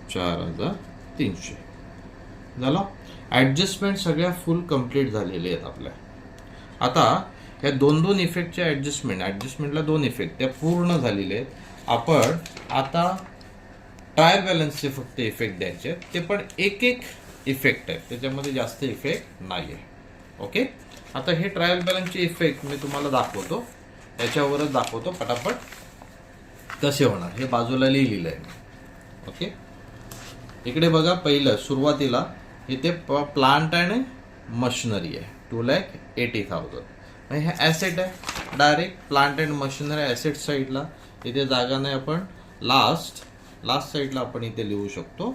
4,300 झाला. ॲडजस्टमेंट सगळ्या फुल कंप्लीट झालेले आहेत आपल्या. आता ह्या दोन इफेक्टचे ॲडजस्टमेंटला 2 इफेक्ट त्या पूर्ण झालेले आहेत. आपण आता ट्रायल बॅलन्सचे फक्त इफेक्ट द्यायचे आहेत, ते पण एक इफेक्ट आहे, त्याच्यामध्ये जास्त इफेक्ट नाही आहे. ओके. आता हे ट्रायल बॅलन्सचे इफेक्ट मी तुम्हाला दाखवतो, याच्यावरच दाखवतो पटापट कसे होणार. हे बाजूला लिहिलेलं आहे. ओके. इकडे बघा, पहिलं सुरुवातीला इथे प्लांट अँड मशिनरी आहे 2,80,000. हे ॲसेट आहे, direct plant and machinery asset साईडला. इथे जागा नाही, आपण लास्ट साईडला आपण इथे लिहू शकतो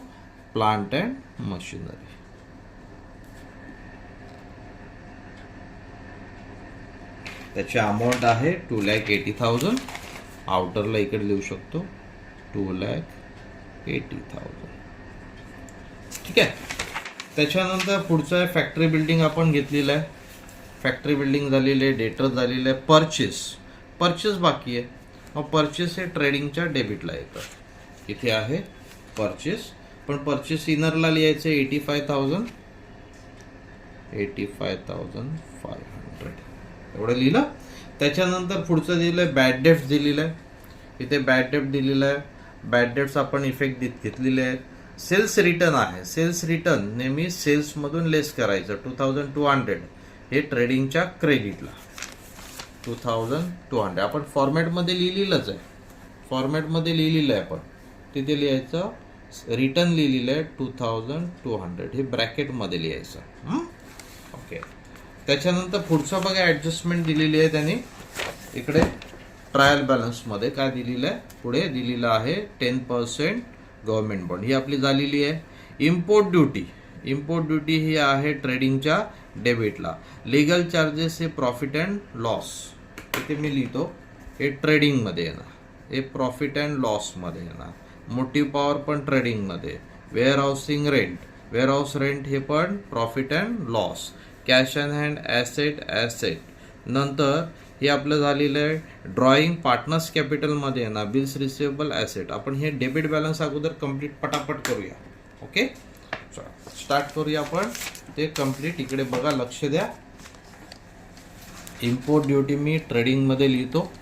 प्लांट अँड मशिनरी. त्याची अमाऊंट आहे 2,80,000. आउटरला इकडे लिहू शकतो 2,80,000. ठीक आहे. त्याच्यानंतर पुढचं आहे फॅक्टरी बिल्डिंग आपण घेतलेलं आहे. फॅक्टरी बिल्डिंग झालेली आहे, डेटर झालेलं आहे. परचेस बाकी आहे. मग परचेस हे ट्रेडिंगच्या डेबिटला येतं. इथे आहे परचेस, पण परचेस इनरला लिहायचं 85,500 एवढं लिहिलं. त्याच्यानंतर पुढचं दिलेलं आहे बॅड डेट्स दिलेलं आहे. इथे बॅड डेट दिलेलं आहे. बॅड डेट्स आपण इफेक्ट घेतलेले आहेत सेल्स रिटर्न आहे. सेल्स रिटर्न नेहमी सेल्समधून लेस करायचं. 2200 हे ट्रेडिंगच्या क्रेडिटला 2200 आपण फॉर्मॅटमध्ये लिहिलेलंच आहे. फॉर्मॅटमध्ये लिहिलेलं आहे आपण. तिथे लिहायचं रिटर्न लिहिलेलं आहे 2200 हे ब्रॅकेटमध्ये लिहायचं. ओके. त्याच्यानंतर पुढचं बघा ॲडजस्टमेंट दिलेली आहे त्यांनी. इकडे ट्रायल बॅलन्समध्ये काय दिलेलं आहे, पुढे दिलेलं आहे 10% गव्हर्नमेंट बॉन्ड, ही आपली झालेली आहे. इम्पोर्ट ड्युटी ही आहे ट्रेडिंगच्या डेबिटला. लिगल चार्जेस हे प्रॉफिट अँड लॉस, इथे मी लिहितो हे ट्रेडिंगमध्ये येणार, हे प्रॉफिट अँड लॉसमध्ये येणार. मोटिव्ह पॉवर पण ट्रेडिंगमध्ये. वेअरहाऊसिंग रेंट हे पण profit and loss. Cash in hand asset. नंतर हे आपलं झालेलं आहे ड्रॉइंग पार्टनर्स कॅपिटलमध्ये येणार. Bills receivable asset. आपण हे डेबिट बॅलन्स अगोदर कंप्लीट पटापट करूया. ओके, स्टार्ट करूया आपण ते कंप्लीट. इकडे बघा, लक्ष द्या. इम्पोर्ट ड्युटी मी ट्रेडिंगमध्ये लिहितो.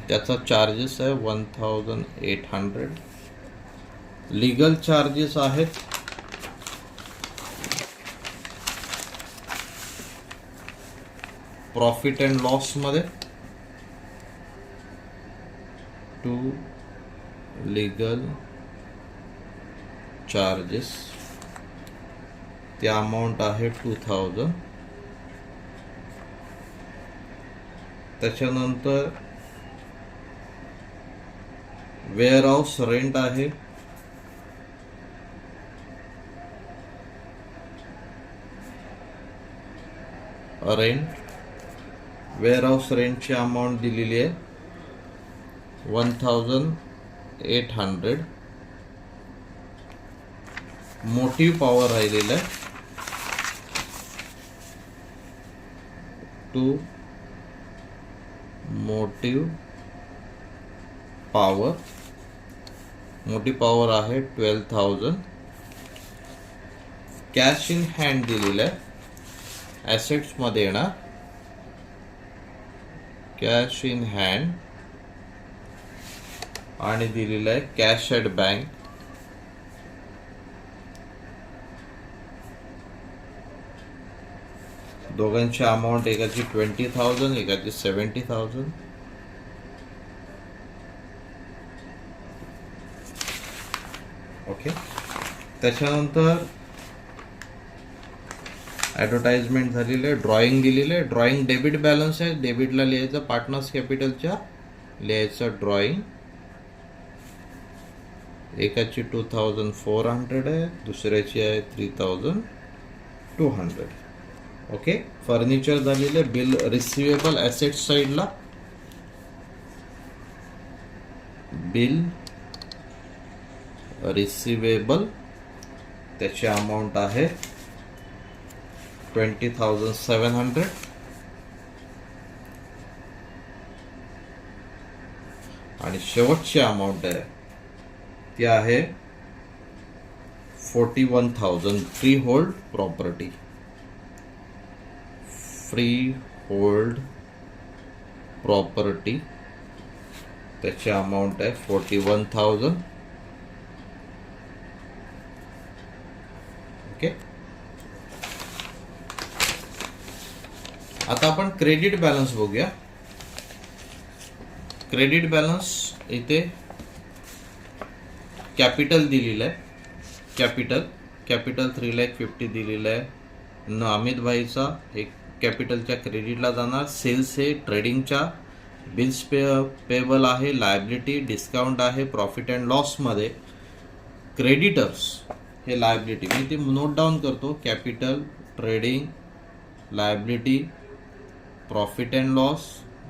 त्याचा चार्जेस आहे 1800. लीगल चार्जेस आहेत प्रॉफिट अँड लॉस मध्ये 2 लीगल चार्जेस, ते अमाऊंट आहे 2000. त्याच्यानंतर वेअरहाऊस रेंट आहे वेअरहाऊस रेंटची अमाऊंट दिलेली आहे 1800. मोटिव्ह पॉवर राहिलेला आहे 2 मोटिव्ह पॉवर आहे 12,000. कॅश इन हँड दिलेलं आहे ॲसेट्स मध्ये येणार. कॅश इन हँड आणि दिलेलं आहे कॅश ॲट बँक. दोघांची अमाऊंट एकाची 20,000 एकाची 70,000. ओके. त्याच्यानंतर ॲडव्हर्टाइजमेंट झालेलं आहे. ड्रॉइंग दिलेलं आहे. ड्रॉइंग डेबिट बॅलन्स आहे. डेबिटला लिहायचं पार्टनर्स कॅपिटलच्या लिहायचं ड्रॉइंग. एकाची 2400 आहे, दुसऱ्याची आहे 3200. ओके. फर्निचर झालेलं आहे. बिल रिसिवेबल ॲसेट साईडला बिल रिसिवेबल, त्याची अमाऊंट आहे 20,700. आणि शेवटची अमाऊंट आहे ती आहे 41,000. फ्री होल्ड प्रॉपर्टी, त्याची अमाऊंट आहे 41,000. ओके. आता आपण क्रेडिट बॅलन्स बघूया. क्रेडिट बॅलन्स इथे कॅपिटल दिलेलं आहे. कॅपिटल 3,50,000 दिलेलं आहे. अमित भाईचा एक कॅपिटलच्या क्रेडिटला जाणार. सेल्स हे ट्रेडिंगच्या. बिल्स पेबल आहे. लायबिलिटी डिस्काउंट आहे प्रॉफिट अँड लॉसमध्ये. क्रेडिटर्स हे लायबिलिटी, मी ते नोट डाऊन करतो. Capital, trading, liability, profit and loss,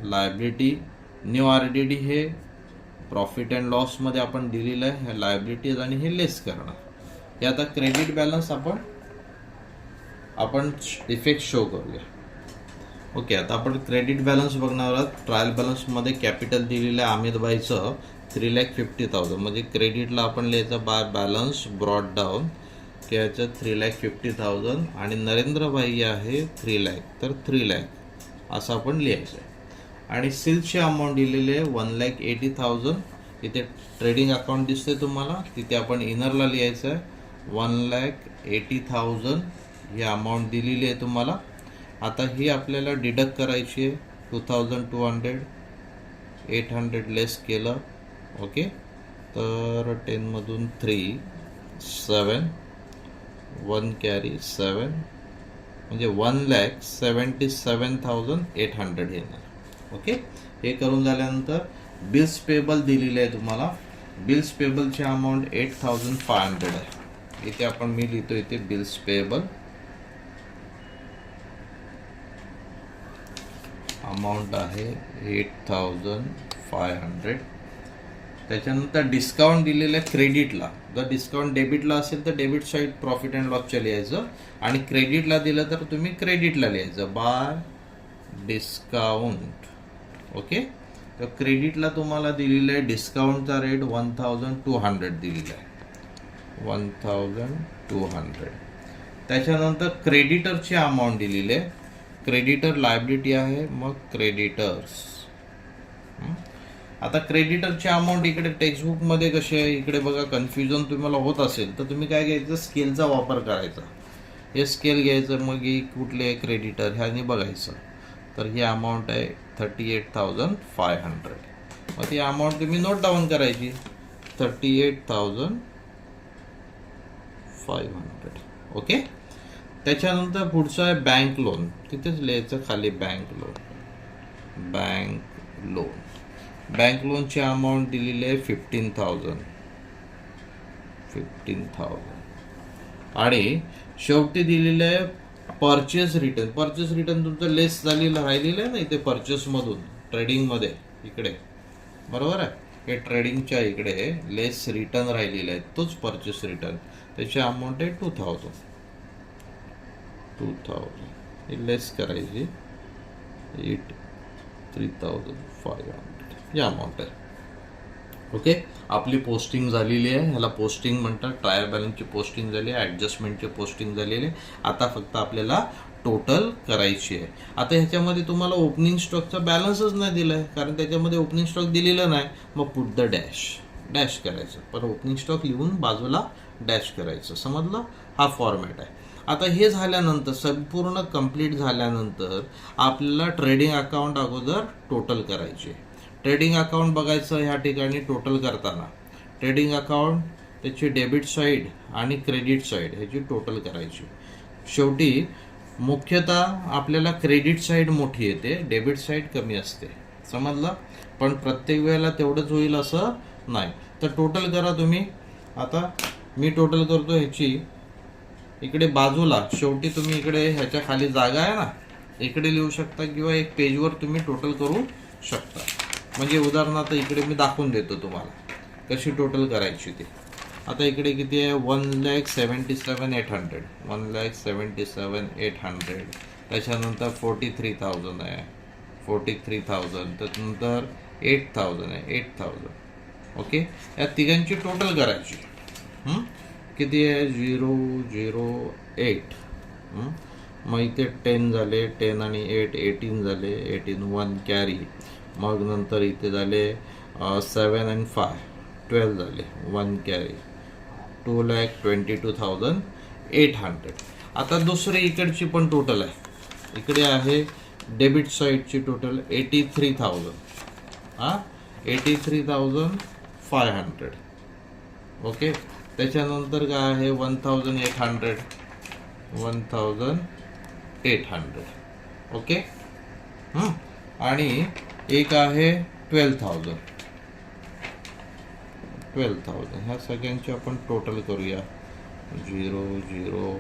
liability. New RDD हे प्रॉफिट अँड लॉसमध्ये आपण दिलेलं आहे. हे लायबिलिटीज आणि हे लेस करणार. हे आता क्रेडिट बॅलन्स आपण इफेक्ट शो करूया. ओके. आता आपण क्रेडिट बॅलन्स बघणार आहोत. ट्रायल बॅलन्समध्ये कॅपिटल दिलेलं आहे अमितभाईचं 3,50,000. म्हणजे क्रेडिटला आपण लिहायचं बाय बॅलन्स ब्रॉड डाऊन याचं 3,50,000. आणि नरेंद्रभाई आहे 3 लाख, तर 3 लाख असं आपण लिहायचं आहे. आणि सेल्सची अमाऊंट दिलेली आहे 1,80,000. इथे ट्रेडिंग अकाउंट दिसते तुम्हाला, तिथे आपण इनरला लिहायचं आहे 1,80,000 ही अमाऊंट दिलेली आहे तुम्हाला. आता ही आपल्याला डिडक्ट करायची आहे 2,200. 800 लेस केलं. ओके, तर 10मधून 3 7 1 कॅरी 7 म्हणजे 1,77,800 येणार. ओके, हे करून झाल्यानंतर बिल्स पेबल दिलेले आहे तुम्हाला. बिल्स पेबलची अमाऊंट 8,500 आहे. इथे आपण मी लिहितो इथे बिल्स पेबल अमाऊंट आहे 8,500. त्याच्यानंतर डिस्काउंट दिलेलं आहे क्रेडिटला. जर डिस्काउंट डेबिटला असेल तर डेबिट साईड प्रॉफिट अँड लॉसच्या लिहायचं, आणि क्रेडिटला दिलं तर तुम्ही क्रेडिटला लिहायचं बाय डिस्काउंट. ओके, तर क्रेडिटला तुम्हाला दिलेलं आहे डिस्काउंटचा रेट 1,200 दिलेला आहे. 1,200. त्याच्यानंतर क्रेडिटरची अमाऊंट दिलेली आहे. क्रेडिटर लायबिलिटी आहे, मग क्रेडिटर्स. आता क्रेडिटरची अमाऊंट इकडे टेक्स्टबुकमध्ये कशी आहे, इकडे बघा कन्फ्युजन तुम्हाला होत असेल तर तुम्ही काय घ्यायचं, स्केलचा वापर करायचा. हे स्केल घ्यायचं, मग ही कुठले क्रेडिटर ह्याने बघायचं. तर ही अमाऊंट आहे 38,500. मग ती अमाऊंट तुम्ही नोट डाऊन करायची 38,500. ओके, त्याच्यानंतर पुढचं आहे बँक लोन. तिथेच लिहायचं खाली bank loan. Bank loan, bank लोनची अमाऊंट दिलेली आहे 15,000. आणि शेवटी दिलेलं आहे परचेस रिटर्न. परचेस रिटर्न तुमचं लेस झालेलं राहिलेलं आहे ना इथे परचेसमधून ट्रेडिंगमध्ये इकडे, बरोबर आहे. हे ट्रेडिंगच्या इकडे लेस रिटर्न राहिलेलं आहे, तोच परचेस रिटर्न. त्याची अमाऊंट आहे 2,000. ही लेस करायची 3,500 ही अमाऊंट आहे. ओके, आपली पोस्टिंग झालेली आहे. ह्याला पोस्टिंग म्हणतात. ट्रायल बॅलन्सची पोस्टिंग झाली आहे, ॲडजस्टमेंटची पोस्टिंग झालेली आहे. आता फक्त आपल्याला टोटल करायची आहे. आता ह्याच्यामध्ये तुम्हाला ओपनिंग स्टॉकचा बॅलन्सच नाही दिला आहे, कारण त्याच्यामध्ये ओपनिंग स्टॉक दिलेला नाही. मग पुट द डॅश करायचं, पण ओपनिंग स्टॉक लिहून बाजूला डॅश करायचं. समजलं, हा फॉर्मॅट आहे. आता हे झाल्यानंतर संपूर्ण कंप्लीट झाल्यानंतर आपल्याला ट्रेडिंग अकाउंट अगोदर टोटल करायचे. ट्रेडिंग अकाउंट बघायचं ह्या ठिकाणी टोटल करताना. ट्रेडिंग अकाउंट त्याची डेबिट साईड आणि क्रेडिट साईड ह्याची टोटल करायची. शेवटी मुख्यतः आपल्याला क्रेडिट साईड मोठी येते, डेबिट साईड कमी असते. समजलं, पण प्रत्येक वेळेला तेवढंच होईल असं नाही. तर टोटल करा तुम्ही. आता मी टोटल करतो ह्याची. इकडे बाजूला शेवटी तुम्ही इकडे ह्याच्या खाली जागा आहे ना, इकडे लिहू शकता किंवा एक पेजवर तुम्ही टोटल करू शकता. म्हणजे उदाहरणार्थ इकडे मी दाखवून देतो तुम्हाला कशी टोटल करायची ते. आता इकडे किती आहे, 1,77,800. 1,77,800. त्याच्यानंतर 43,000 आहे. 43,000. त्याच्यानंतर 8,000 आहे. 8,000. ओके, या तिघांची टोटल करायची. किती आहे, 008. मग इथे 10 झाले, 10 आणि 8 18 झाले. 18 1 कॅरी. मग नंतर इथे झाले 7 आणि 5 12 झाले. 1 कॅरी. 2,22,800. आता दुसरी इकडची पण टोटल आहे. इकडे आहे डेबिट साईडची टोटल 83,000. 83,500. ओके, त्याच्यानंतर काय आहे 1,800. 1,800. ओके, आणि एक आहे 12,000. 12,000. ह्या सगळ्यांची आपण टोटल करूया. 0 0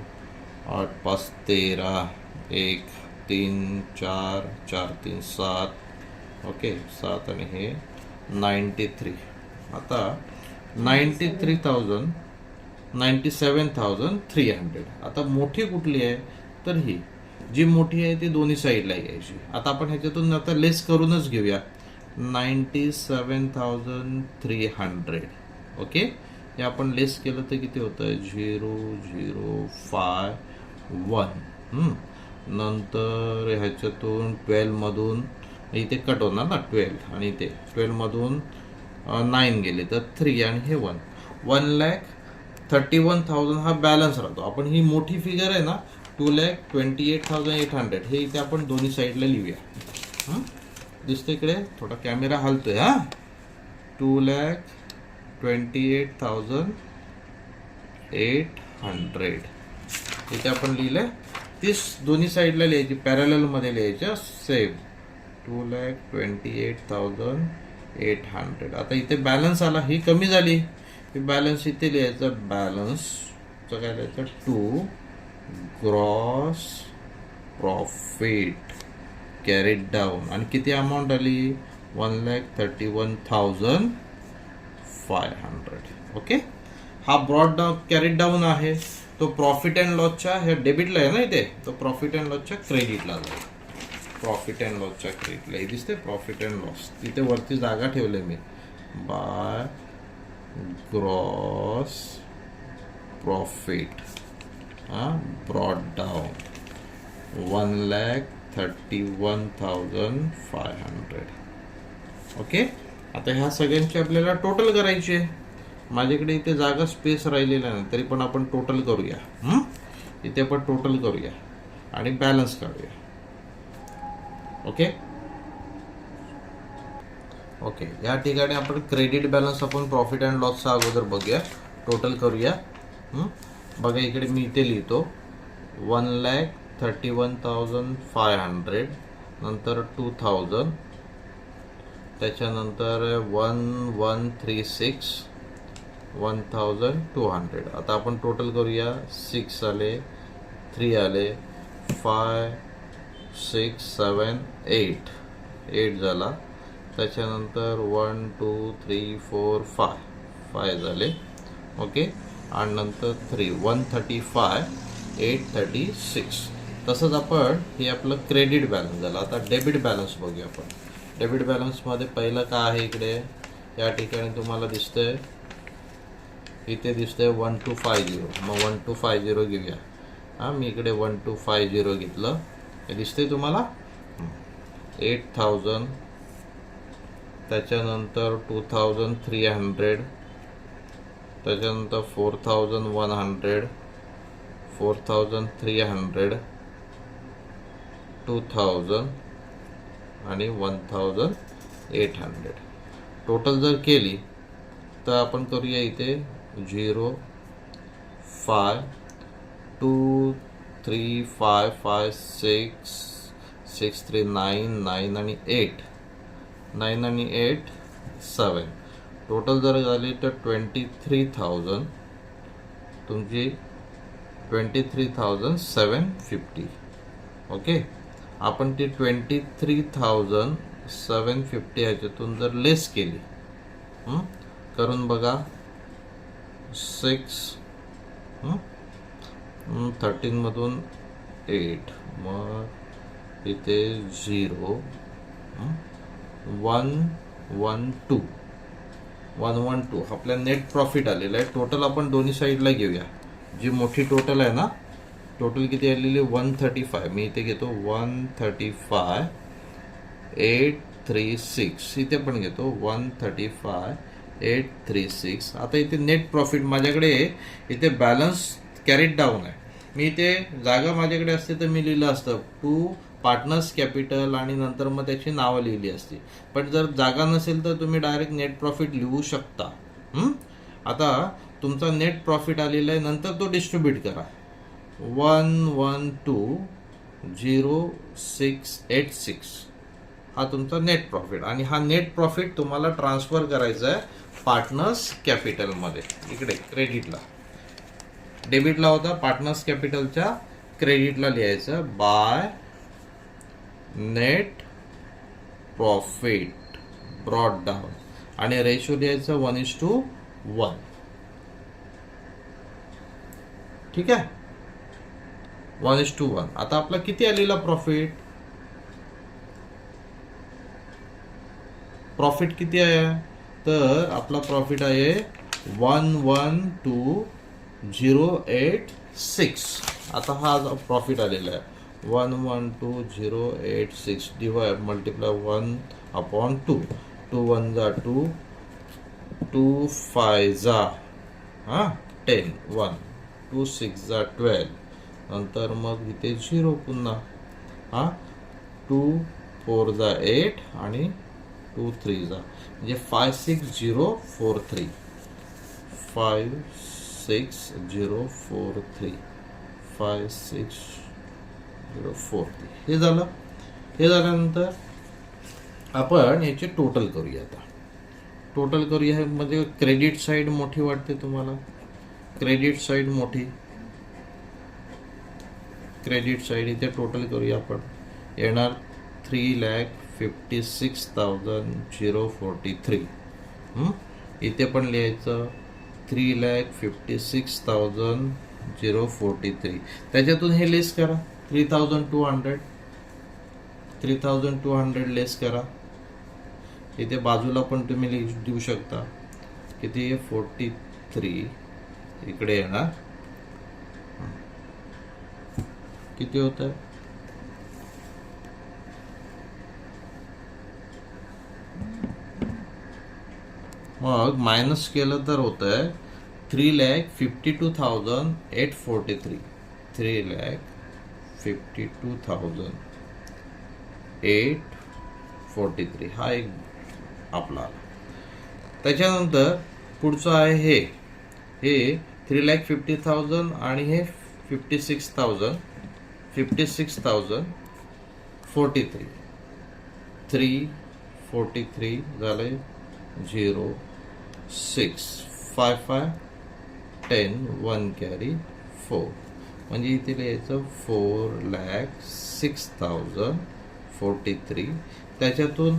8 5 13 1 3 4 4 3 7. ओके, 7 आणि हे 93. आता 97,300. आता मोठी कुठली आहे, तर ही जी मोठी आहे ती दोन्ही साईडला घ्यायची. आता आपण ह्याच्यातून आता लेस करूनच घेऊया. 97,300. ओके, हे आपण लेस केलं तर किती होतं, 0,051. नंतर ह्याच्यातून 12 मधून इथे कट होणार ना 12 आणि इथे 12 मधून 9 गेले तर 3 आणि हे 1 1,31,000 हा बॅलन्स राहतो. आपण ही मोठी फिगर आहे ना 2,28,800 हे इथे आपण दोन्ही साईडला लिहूया. दिसते इकडे थोडा कॅमेरा हलतोय. 2,28,800 इथे आपण लिहिलंय. तीच दोन्ही साईडला लिहायची, पॅरलल मध्ये लिहायच्या सेम 2,28,800. आता इथे बॅलन्स आला, ही कमी झाली, ही बॅलन्स इथे लिहायचं. बॅलन्स काय लिहायचं 2 ग्रॉस प्रॉफिट कॅरीड डाऊन. आणि किती अमाऊंट आली 1,31,500. ओके, हा ब्रॉड डाऊन कॅरीड डाऊन आहे. तो प्रॉफिट अँड लॉसच्या हे डेबिटला आहे ना इथे, तो प्रॉफिट अँड लॉसच्या क्रेडिटला जाईल. प्रॉफिट अँड लॉसच्या क्रेडिटला हे दिसते प्रॉफिट अँड लॉस. तिथे वरती जागा ठेवले मी by gross profit brought down 1,31,500. Okay, आता ह्या सगळ्यांची आपल्याला टोटल करायची आहे. माझ्याकडे इथे जागा स्पेस राहिलेला नाही, तरी पण आपण टोटल करूया. इथे आपण टोटल करूया आणि बॅलन्स काढूया. ओके ओके, या ठिकाणी आपण क्रेडिट बॅलन्स आपण प्रॉफिट अँड लॉसचा अगोदर बघूया, टोटल करूया. बघा इकडे मी इथे लिहितो 1,31,500, नंतर 2,000, त्याच्यानंतर 1,136, 1,200. आता आपण टोटल करूया. 6 आले, 3 आले, 5, 6, 7, 8 झाला. त्याच्यानंतर 1, 2, 3, 4, 5 झाले. ओके, आणि नंतर 3, 135,836. तसंच आपण हे आपलं क्रेडिट बॅलन्स झालं. आता डेबिट बॅलन्स बघूया आपण. डेबिट बॅलन्समध्ये पहिलं काय आहे इकडे, या ठिकाणी तुम्हाला दिसतंय, इथे दिसतंय 1,250. मग 1,250 घेऊया. मी इकडे 1,250 घेतलं. हे दिसतंय तुम्हाला 8,000, त्याच्यानंतर 2,300, त्याच्यानंतर 4,100, 4,300, 2,000 आणि 1,800. टोटल जर केली तर आपण करूया इथे 0, 5, 2, 3, 5, 5, 6, 6, 3, 9, 9 आणि 8, 9 आणि 8, 7. टोटल जर झाली तर 23,000 तुमची 23,750. ओके, आपण ती 23,750 ह्याच्यातून जर लेस केली, करून बघा. 6, 13 मधून 8, मग इथे 0, 112 आपल्या नेट प्रॉफिट आलेलं आहे. टोटल आपण दोन्ही साईडला घेऊया. जी मोठी टोटल आहे ना, टोटल किती आलेली 135. मी इथे घेतो 135,836. इथे पण घेतो 135,836. आता इथे नेट प्रॉफिट माझ्याकडे, इथे बॅलन्स कॅरीड डाऊन आहे. मी इथे जागा माझ्याकडे असते तर मी लिहिलं असतं 2 पार्टनर्स कॅपिटल आणि नंतर मग त्याची नावं लिहिली असती. पण जर जागा नसेल तर तुम्ही डायरेक्ट नेट प्रॉफिट लिहू शकता. आता तुमचा नेट प्रॉफिट आलेला आहे, नंतर तो डिस्ट्रीब्यूट करा. 112,0686 हा तुमचा नेट प्रॉफिट. आणि हा नेट प्रॉफिट तुम्हाला ट्रान्सफर करायचा आहे पार्टनर्स कॅपिटलमध्ये. इकडे क्रेडिटला, डेबिटला होता, पार्टनर्स कॅपिटलच्या क्रेडिटला लिहायचं by net profit brought down आणि रेशो लिहायचं 1:1. ठीक आहे, 1:1. आता आपला किती आलेला प्रॉफिट, किती आहे तर आपला प्रॉफिट आहे 112,086. आता हा प्रॉफिट आलेला आहे 112,086 डिवाइड मल्टीप्लाय 1/2. 2 1 जा 2, 2 5 जा 10, 1, 2 6 जा 12. नंतर मग इथे 0 पुन्हा 2 4 जा 8 आणि 2 3 जा म्हणजे 56043. 56043 56043 हे झालं. हे झाल्यानंतर आपण याचे टोटल करूया. आता टोटल करूया. मध्ये क्रेडिट साईड मोठी वाटते तुम्हाला? क्रेडिट साईड मोठी. क्रेडिट साईड इथे टोटल करूया आपण. येणार 3,56,043. इथे पण लिहायचं 3,56,043. त्याच्यातून हे लेस करा. 3,200 लेस करा. इथे बाजूला पण तुम्ही देऊ शकता. किती 43 इकडे येणार. किती होत आहे? मग मायनस केलं तर होत आहे 3,52,843. 3,52,843 हा एक आपला. त्याच्यानंतर पुढचं आहे हे 3,50,000 आणि हे 56,043. 343 झाले 0 6 5 5 10 1 कॅरी 4 म्हणजे इथे लिहायचं 4,06,043. त्याच्यातून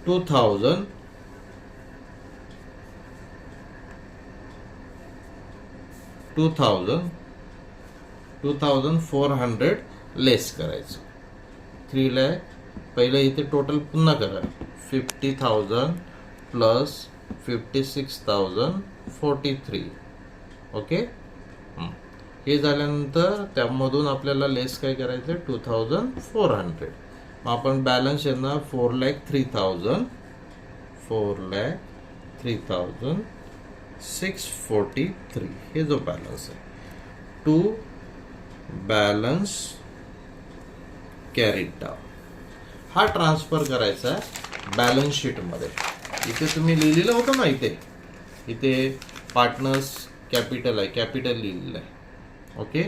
2,400 लेस करायचं. 3 लाख पहिलं इथे टोटल पुन्हा करा. 50,000 प्लस 56,043. ओके. हे झाल्यानंतर त्यामधून आपल्याला लेस काय करायचं 2,400. मग आपण बॅलन्स येणार 4,03,000. 4,03,643 हे जो बॅलन्स आहे. टू बॅलन्स कॅरीड डाऊन हा ट्रान्सफर करायचा आहे बॅलन्स शीटमध्ये. इथे तुम्ही लिहिलेलं होतं ना, इथे पार्टनर्स कॅपिटल आहे, कॅपिटल लिहिलेलं आहे. ओके.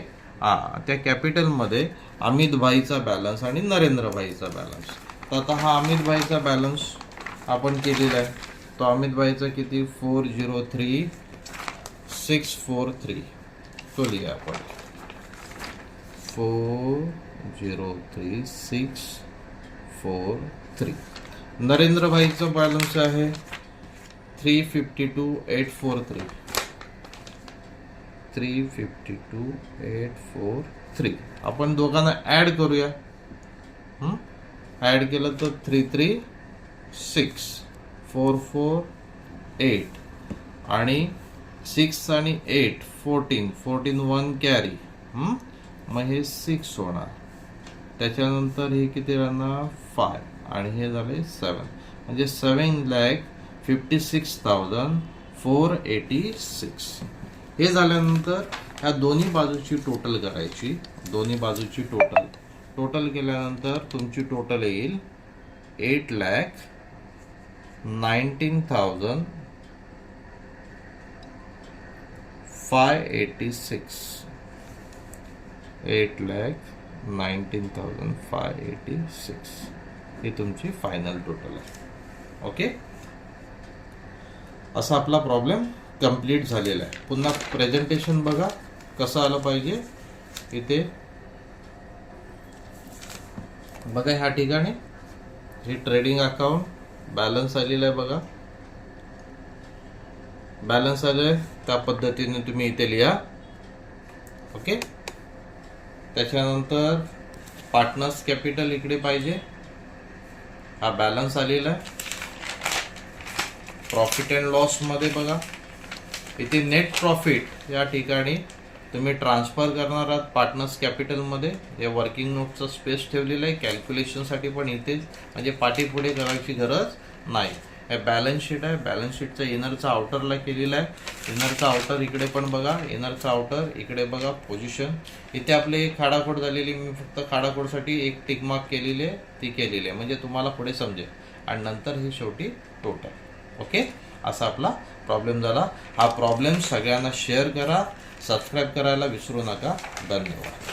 त्या कॅपिटलमध्ये अमित भाईचा बॅलन्स आणि नरेंद्र भाईचा बॅलन्स. तर आता हा अमित भाईचा बॅलन्स आपण केलेला आहे. तो अमित भाईचा किती 403,643 तो लिहा आपण 403,643. नरेंद्र भाईचा बॅलन्स आहे 352,843. 352,843. आपण दोघांना ऍड करूया. ऍड केलं तर 336,448 आणि 6 आणि 8 14 14 1 कॅरी. मग हे 6 होणार. त्याच्यानंतर हे किती राहणार 5 आणि हे झाले 7 म्हणजे 7,56,486. हे झाल्यानंतर ह्या दोन्ही बाजूची टोटल करायची. दोन्ही बाजूची टोटल केल्यानंतर तुमची टोटल येईल 8,19,586. 8,19,586 ही तुमची फायनल टोटल आहे. ओके. असा आपला प्रॉब्लेम कंप्लीट झालेला आहे. पुन्हा प्रेझेंटेशन बघा कसं आलं पाहिजे. इथे बघा ह्या ठिकाणी हे ट्रेडिंग अकाउंट बॅलन्स आलेला आहे. बघा बॅलन्स आलेलं आहे. त्या पद्धतीने तुम्ही इथे लिहा. ओके. त्याच्यानंतर पार्टनर्स कॅपिटल इकडे पाहिजे. हा बॅलन्स आलेला आहे. प्रॉफिट अँड लॉस मध्ये बघा इथे नेट प्रॉफिट या ठिकाणी तुम्ही ट्रान्सफर करणार आहात पार्टनर्स कॅपिटलमध्ये. हे वर्किंग नोटचं स्पेस ठेवलेलं आहे कॅल्क्युलेशनसाठी, पण इथे म्हणजे पाठीपुढे करायची गरज नाही. हे बॅलन्स शीट आहे. बॅलन्स शीटचा इनरचा आउटरला केलेला आहे. इनरचा आउटर इकडे पण बघा, इनरचा आउटर इकडे बघा पोझिशन. इथे आपले एक खाडाखोड झालेली, मी फक्त खाडाखोडसाठी एक टिक मार्क केलेली आहे, ती केलेली आहे म्हणजे तुम्हाला पुढे समजेल. आणि नंतर हे शेवटी टोटल. ओके, असा आपला प्रॉब्लेम झाला. हा प्रॉब्लेम सगळ्यांना शेअर करा, सबस्क्राईब करायला विसरू नका. धन्यवाद.